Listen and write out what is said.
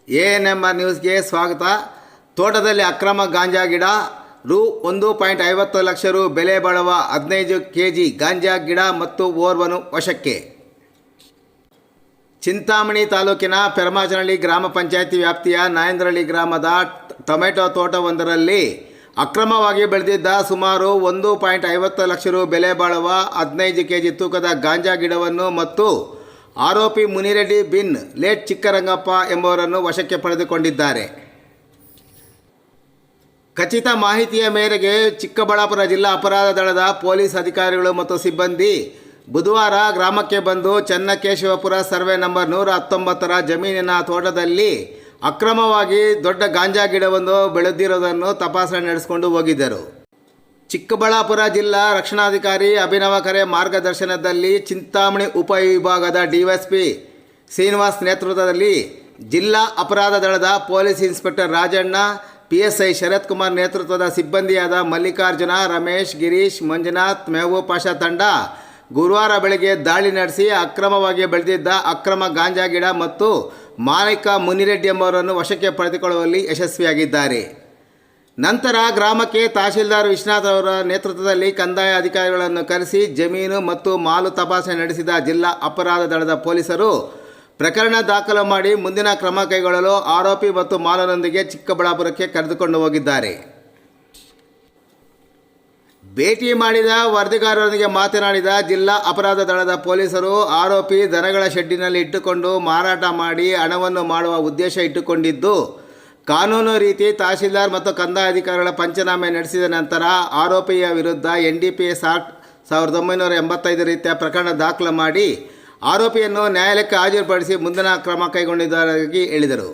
ANMR ನ್ಯೂಸ್ಗೆ ಸ್ವಾಗತ. ತೋಟದಲ್ಲಿ ಅಕ್ರಮ ಗಾಂಜಾ ಗಿಡ ರು 1.50 ಲಕ್ಷ ರು ಬೆಲೆ ಬಾಳುವ 15 kg ಗಾಂಜಾ ಗಿಡ ಮತ್ತು ಓರ್ವನು ವಶಕ್ಕೆ. ಚಿಂತಾಮಣಿ ತಾಲೂಕಿನ ಪೆರ್ಮಾಚನಹಳ್ಳಿ ಗ್ರಾಮ ಪಂಚಾಯಿತಿ ವ್ಯಾಪ್ತಿಯ ನಾಯಂದ್ರಹಳ್ಳಿ ಗ್ರಾಮದ ಟೊಮೆಟೊ ತೋಟವೊಂದರಲ್ಲಿ ಅಕ್ರಮವಾಗಿ ಬೆಳೆದಿದ್ದ ಸುಮಾರು 1.50 ಲಕ್ಷ ರು ಬೆಲೆ ಬಾಳುವ 15 kg ತೂಕದ ಗಾಂಜಾ ಗಿಡವನ್ನು ಮತ್ತು ಆರೋಪಿ ಮುನಿರೆಡ್ಡಿ ಬಿನ್ ಲೇಟ್ ಚಿಕ್ಕರಂಗಪ್ಪ ಎಂಬುವರನ್ನು ವಶಕ್ಕೆ ಪಡೆದುಕೊಂಡಿದ್ದಾರೆ. ಖಚಿತ ಮಾಹಿತಿಯ ಮೇರೆಗೆ ಚಿಕ್ಕಬಳ್ಳಾಪುರ ಜಿಲ್ಲಾ ಅಪರಾಧ ದಳದ ಪೊಲೀಸ್ ಅಧಿಕಾರಿಗಳು ಮತ್ತು ಸಿಬ್ಬಂದಿ ಬುಧವಾರ ಗ್ರಾಮಕ್ಕೆ ಬಂದು ಚನ್ನಕೇಶವಪುರ ಸರ್ವೆ ನಂಬರ್ 119ರ ಜಮೀನಿನ ತೋಟದಲ್ಲಿ ಅಕ್ರಮವಾಗಿ ದೊಡ್ಡ ಗಾಂಜಾ ಗಿಡವನ್ನು ಬೆಳೆದಿರುವುದನ್ನು ತಪಾಸಣೆ ನಡೆಸಿಕೊಂಡು ಹೋಗಿದ್ದರು. ಚಿಕ್ಕಬಳ್ಳಾಪುರ ಜಿಲ್ಲಾ ರಕ್ಷಣಾಧಿಕಾರಿ ಅಭಿನವ ಖರೆ ಮಾರ್ಗದರ್ಶನದಲ್ಲಿ ಚಿಂತಾಮಣಿ ಉಪವಿಭಾಗದ ಡಿವೈಎಸ್ಪಿ ಶ್ರೀನಿವಾಸ್ ನೇತೃತ್ವದಲ್ಲಿ ಜಿಲ್ಲಾ ಅಪರಾಧ ದಳದ police inspector Rajanna, PSI Sharath Kumar ನೇತೃತ್ವದ ಸಿಬ್ಬಂದಿಯಾದ ಮಲ್ಲಿಕಾರ್ಜುನ, ರಮೇಶ್, ಗಿರೀಶ್, ಮಂಜುನಾಥ್, ಮೆಹಬೂಬ್ ಪಾಷಾ ತಂಡ ಗುರುವಾರ ಬೆಳಗ್ಗೆ ದಾಳಿ ನಡೆಸಿ ಅಕ್ರಮವಾಗಿ ಬೆಳೆದಿದ್ದ ಅಕ್ರಮ ಗಾಂಜಾ ಗಿಡ ಮತ್ತು ಮಾಲೀಕ ಮುನಿರೆಡ್ಡಿ ಎಂಬುವರನ್ನು ವಶಕ್ಕೆ ಪಡೆದುಕೊಳ್ಳುವಲ್ಲಿ ಯಶಸ್ವಿಯಾಗಿದ್ದಾರೆ. ನಂತರ ಗ್ರಾಮಕ್ಕೆ ತಹಶೀಲ್ದಾರ್ ವಿಶ್ವನಾಥ್ ಅವರ ನೇತೃತ್ವದಲ್ಲಿ ಕಂದಾಯ ಅಧಿಕಾರಿಗಳನ್ನು ಕರೆಸಿ ಜಮೀನು ಮತ್ತು ಮಾಲು ತಪಾಸಣೆ ನಡೆಸಿದ ಜಿಲ್ಲಾ ಅಪರಾಧ ದಳದ ಪೊಲೀಸರು ಪ್ರಕರಣ ದಾಖಲು ಮಾಡಿ ಮುಂದಿನ ಕ್ರಮ ಕೈಗೊಳ್ಳಲು ಆರೋಪಿ ಮತ್ತು ಮಾಲನೊಂದಿಗೆ ಚಿಕ್ಕಬಳ್ಳಾಪುರಕ್ಕೆ ಕರೆದುಕೊಂಡು ಹೋಗಿದ್ದಾರೆ. ಭೇಟಿ ಮಾಡಿದ ವರದಿಗಾರರೊಂದಿಗೆ ಮಾತನಾಡಿದ ಜಿಲ್ಲಾ ಅಪರಾಧ ದಳದ ಪೊಲೀಸರು, ಆರೋಪಿ ದನಗಳ ಶೆಡ್ಡಿನಲ್ಲಿ ಇಟ್ಟುಕೊಂಡು ಮಾರಾಟ ಮಾಡಿ ಹಣವನ್ನು ಮಾಡುವ ಉದ್ದೇಶ ಇಟ್ಟುಕೊಂಡಿದ್ದು, ಕಾನೂನು ರೀತಿ ತಹಶೀಲ್ದಾರ್ ಮತ್ತು ಕಂದಾಯ ಅಧಿಕಾರಿಗಳ ಪಂಚನಾಮೆ ನಡೆಸಿದ ನಂತರ ಆರೋಪಿಯ ವಿರುದ್ಧ NDPS ಆಕ್ಟ್ 1985 ರೀತಿಯ ಪ್ರಕರಣ ದಾಖಲು ಮಾಡಿ ಆರೋಪಿಯನ್ನು ನ್ಯಾಯಾಲಯಕ್ಕೆ ಹಾಜರುಪಡಿಸಿ ಮುಂದಿನ ಕ್ರಮ ಕೈಗೊಂಡಿದ್ದಾಗಿ ಹೇಳಿದರು.